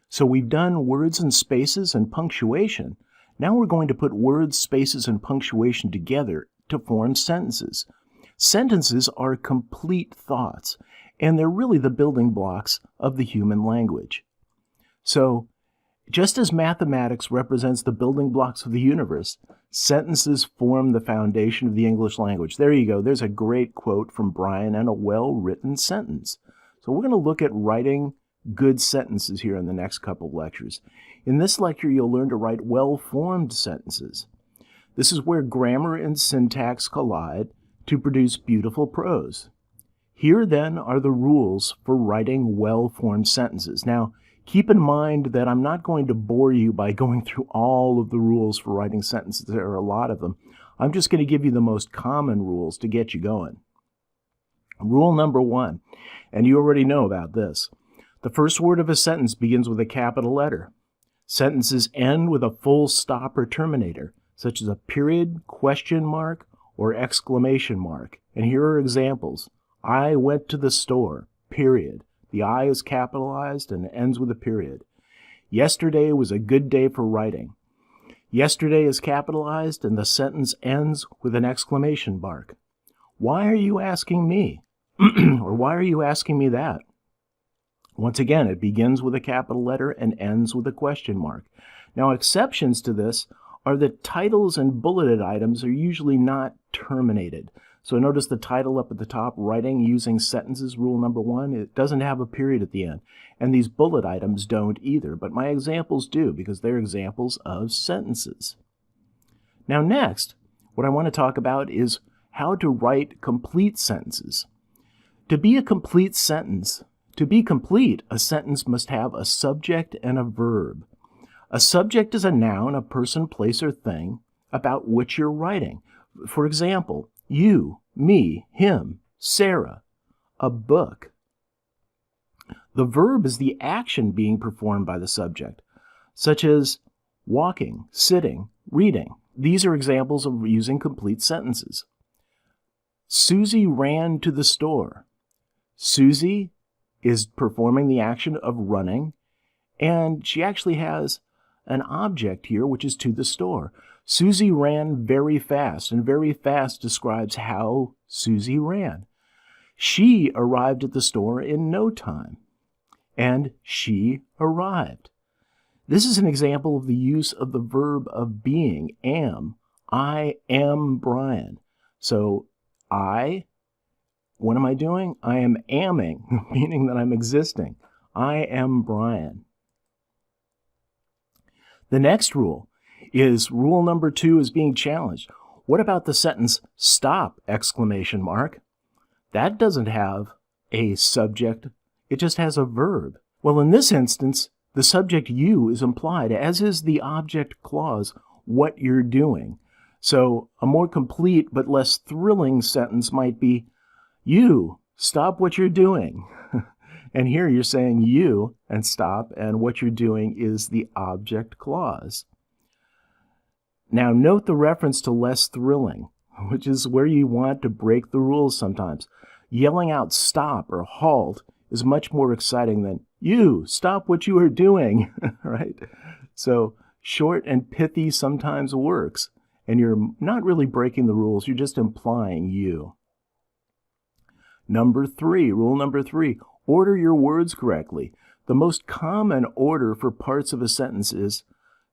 So we've done words and spaces and punctuation. Now we're going to put words, spaces, and punctuation together to form sentences. Sentences are complete thoughts, and they're really the building blocks of the human language. So, just as mathematics represents the building blocks of the universe, sentences form the foundation of the English language. There you go. There's a great quote from Brian and a well-written sentence. So we're going to look at writing good sentences here in the next couple of lectures. In this lecture, you'll learn to write well-formed sentences. This is where grammar and syntax collide to produce beautiful prose. Here, then, are the rules for writing well-formed sentences. Now, keep in mind that I'm not going to bore you by going through all of the rules for writing sentences. There are a lot of them. I'm just going to give you the most common rules to get you going. Rule number 1, and you already know about this. The first word of a sentence begins with a capital letter. Sentences end with a full stop or terminator, such as a period, question mark, or exclamation mark. And here are examples. I went to the store, period. The I is capitalized and ends with a period. Yesterday was a good day for writing. Yesterday is capitalized and the sentence ends with an exclamation mark. Why are you asking me? Or why are you asking me that? Once again, it begins with a capital letter and ends with a question mark. Now, exceptions to this are that titles and bulleted items are usually not terminated. So notice the title up at the top, writing using sentences, rule number 1, it doesn't have a period at the end. And these bullet items don't either, but my examples do because they're examples of sentences. Now next, what I want to talk about is how to write complete sentences. To be a complete, a sentence must have a subject and a verb. A subject is a noun, a person, place, or thing about which you're writing. For example, you, me, him, Sarah, a book. The verb is the action being performed by the subject, such as walking, sitting, reading. These are examples of using complete sentences. Susie ran to the store. Susie is performing the action of running, and she actually has an object here, which is to the store. Susie ran very fast, and very fast describes how Susie ran. She arrived at the store in no time, and she arrived. This is an example of the use of the verb of being, am. I am Brian. So what am I doing? I am amming, meaning that I'm existing. I am Brian. The next rule is rule number 2 is being challenged. What about the sentence, stop, exclamation mark? That doesn't have a subject. It just has a verb. Well, in this instance, the subject you is implied, as is the object clause, what you're doing. So a more complete but less thrilling sentence might be, you, stop what you're doing. And here you're saying you and stop, and what you're doing is the object clause. Now note the reference to less thrilling, which is where you want to break the rules sometimes. Yelling out stop or halt is much more exciting than you, stop what you are doing, right? So short and pithy sometimes works, and you're not really breaking the rules, you're just implying you. Rule number 3, order your words correctly. The most common order for parts of a sentence is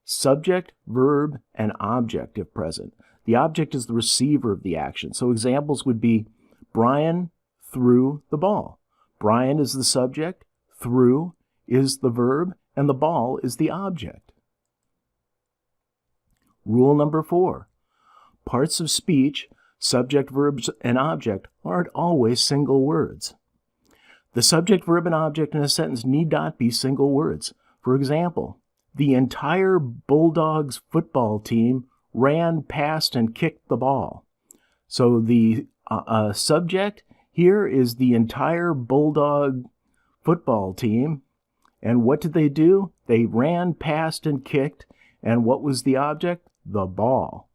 subject, verb, and object if present. The object is the receiver of the action. So examples would be, Brian threw the ball. Brian is the subject, threw is the verb, and the ball is the object. Rule number 4, parts of speech, subject, verbs, and object aren't always single words. The subject, verb, and object in a sentence need not be single words. For example, the entire Bulldogs football team ran past and kicked the ball. So the subject here is the entire Bulldog football team. And what did they do? They ran past and kicked. And what was the object? The ball.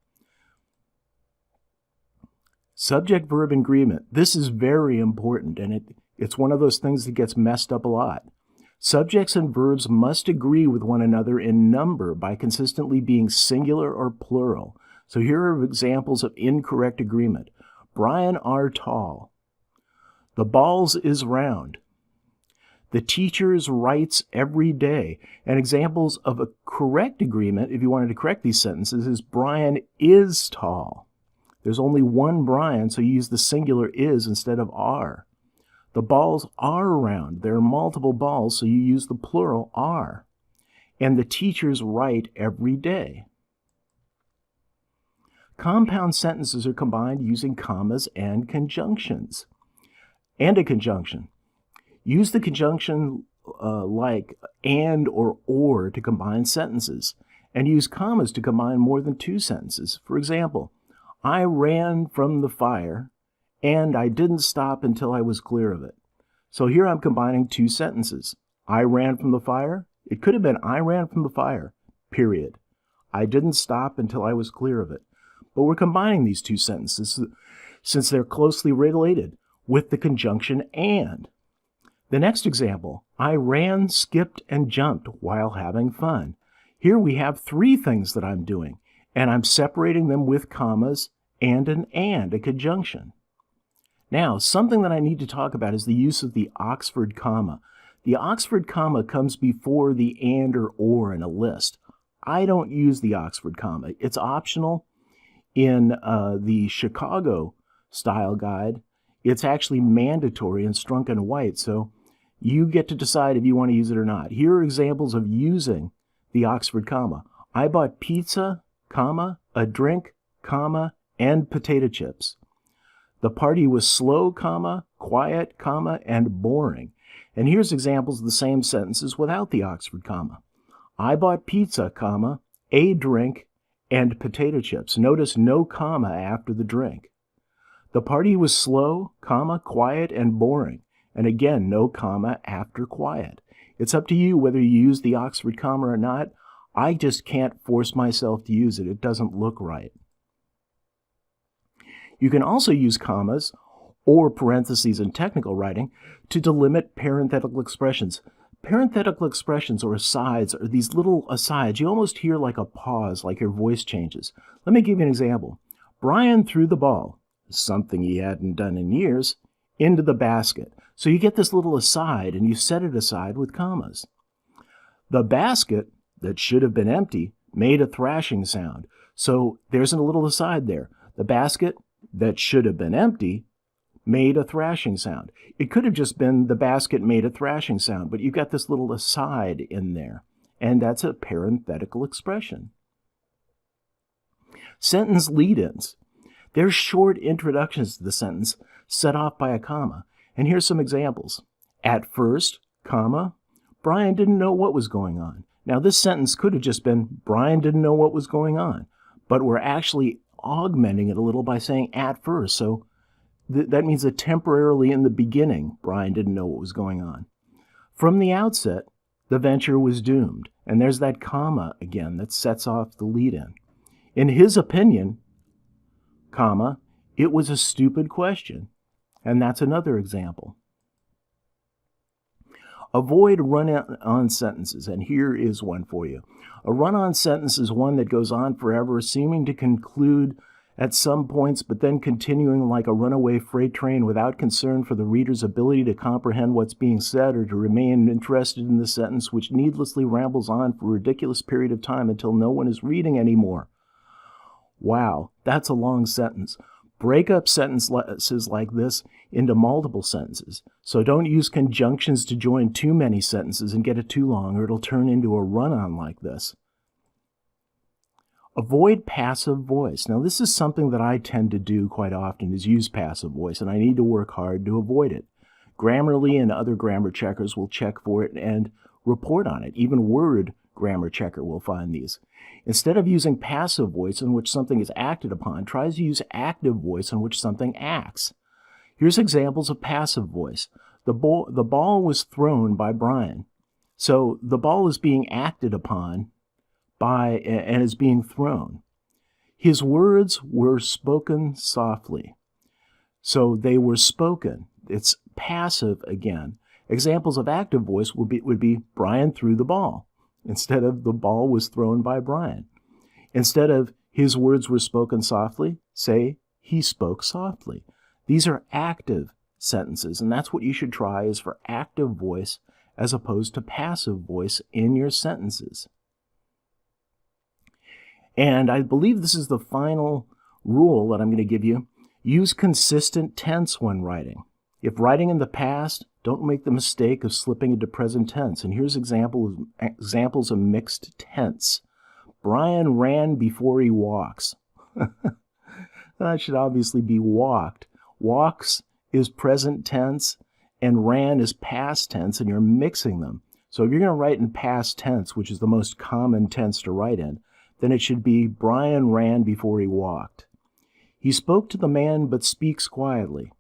Subject-verb agreement. This is very important, and it's one of those things that gets messed up a lot. Subjects and verbs must agree with one another in number by consistently being singular or plural. So here are examples of incorrect agreement. Brian are tall. The balls is round. The teachers writes every day. And examples of a correct agreement, if you wanted to correct these sentences, is Brian is tall. There's only one Brian, so you use the singular is instead of are. The balls are round. There are multiple balls, so you use the plural are. And the teachers write every day. Compound sentences are combined using commas and conjunctions. And a conjunction. Use the conjunction like and or to combine sentences, and use commas to combine more than two sentences. For example, I ran from the fire, and I didn't stop until I was clear of it. So here I'm combining two sentences. I ran from the fire. It could have been I ran from the fire, period. I didn't stop until I was clear of it. But we're combining these two sentences since they're closely related with the conjunction and. The next example, I ran, skipped, and jumped while having fun. Here we have three things that I'm doing, and I'm separating them with commas and a conjunction. Now, something that I need to talk about is the use of the Oxford comma. The Oxford comma comes before the and or in a list. I don't use the Oxford comma. It's optional. In the Chicago style guide, it's actually mandatory in Strunk and White, so you get to decide if you want to use it or not. Here are examples of using the Oxford comma. I bought pizza, comma, a drink, comma, and potato chips. The party was slow, comma, quiet, comma, and boring. And here's examples of the same sentences without the Oxford comma. I bought pizza, comma, a drink, and potato chips. Notice no comma after the drink. The party was slow, comma, quiet, and boring. And again, no comma after quiet. It's up to you whether you use the Oxford comma or not. I just can't force myself to use it. It doesn't look right. You can also use commas or parentheses in technical writing to delimit parenthetical expressions. Parenthetical expressions or asides are these little asides. You almost hear like a pause, like your voice changes. Let me give you an example. Brian threw the ball, something he hadn't done in years, into the basket. So you get this little aside, and you set it aside with commas. The basket that should have been empty made a thrashing sound. So there's a little aside there. The basket that should have been empty made a thrashing sound. It could have just been the basket made a thrashing sound, but you've got this little aside in there, and that's a parenthetical expression. Sentence lead-ins. They're short introductions to the sentence set off by a comma. And here's some examples. At first, comma, Brian didn't know what was going on. Now this sentence could have just been, Brian didn't know what was going on, but we're actually augmenting it a little by saying at first. So that means that temporarily in the beginning, Brian didn't know what was going on. From the outset, the venture was doomed. And there's that comma again that sets off the lead-in. In his opinion, comma, it was a stupid question. And that's another example. Avoid run-on sentences, and here is one for you. A run-on sentence is one that goes on forever, seeming to conclude at some points, but then continuing like a runaway freight train without concern for the reader's ability to comprehend what's being said or to remain interested in the sentence, which needlessly rambles on for a ridiculous period of time until no one is reading anymore. Wow, that's a long sentence. Break up sentences like this into multiple sentences. So don't use conjunctions to join too many sentences and get it too long, or it'll turn into a run-on like this. Avoid passive voice. Now, this is something that I tend to do quite often, is use passive voice, and I need to work hard to avoid it. Grammarly and other grammar checkers will check for it and report on it. Even Word grammar checker will find these. Instead of using passive voice in which something is acted upon, try to use active voice in which something acts. Here's examples of passive voice. The ball was thrown by Brian. So the ball is being acted upon and is being thrown. His words were spoken softly. So they were spoken. It's passive again. Examples of active voice would be Brian threw the ball, instead of the ball was thrown by Brian. Instead of his words were spoken softly, say he spoke softly. These are active sentences, and that's what you should try, is for active voice as opposed to passive voice in your sentences. And I believe this is the final rule that I'm going to give you. Use consistent tense when writing. If writing in the past, don't make the mistake of slipping into present tense. And here's examples of mixed tense. Brian ran before he walks. That should obviously be walked. Walks is present tense, and ran is past tense, and you're mixing them. So if you're going to write in past tense, which is the most common tense to write in, then it should be Brian ran before he walked. He spoke to the man but speaks quietly.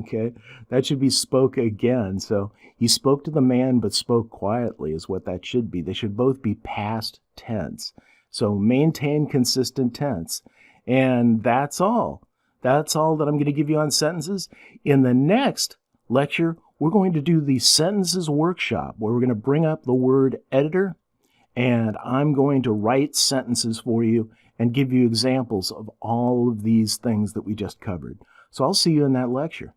Okay, that should be spoke again. So he spoke to the man but spoke quietly is what that should be. They should both be past tense. So maintain consistent tense. And that's all. That's all that I'm going to give you on sentences. In the next lecture, we're going to do the sentences workshop, where we're going to bring up the word editor, and I'm going to write sentences for you and give you examples of all of these things that we just covered. So I'll see you in that lecture.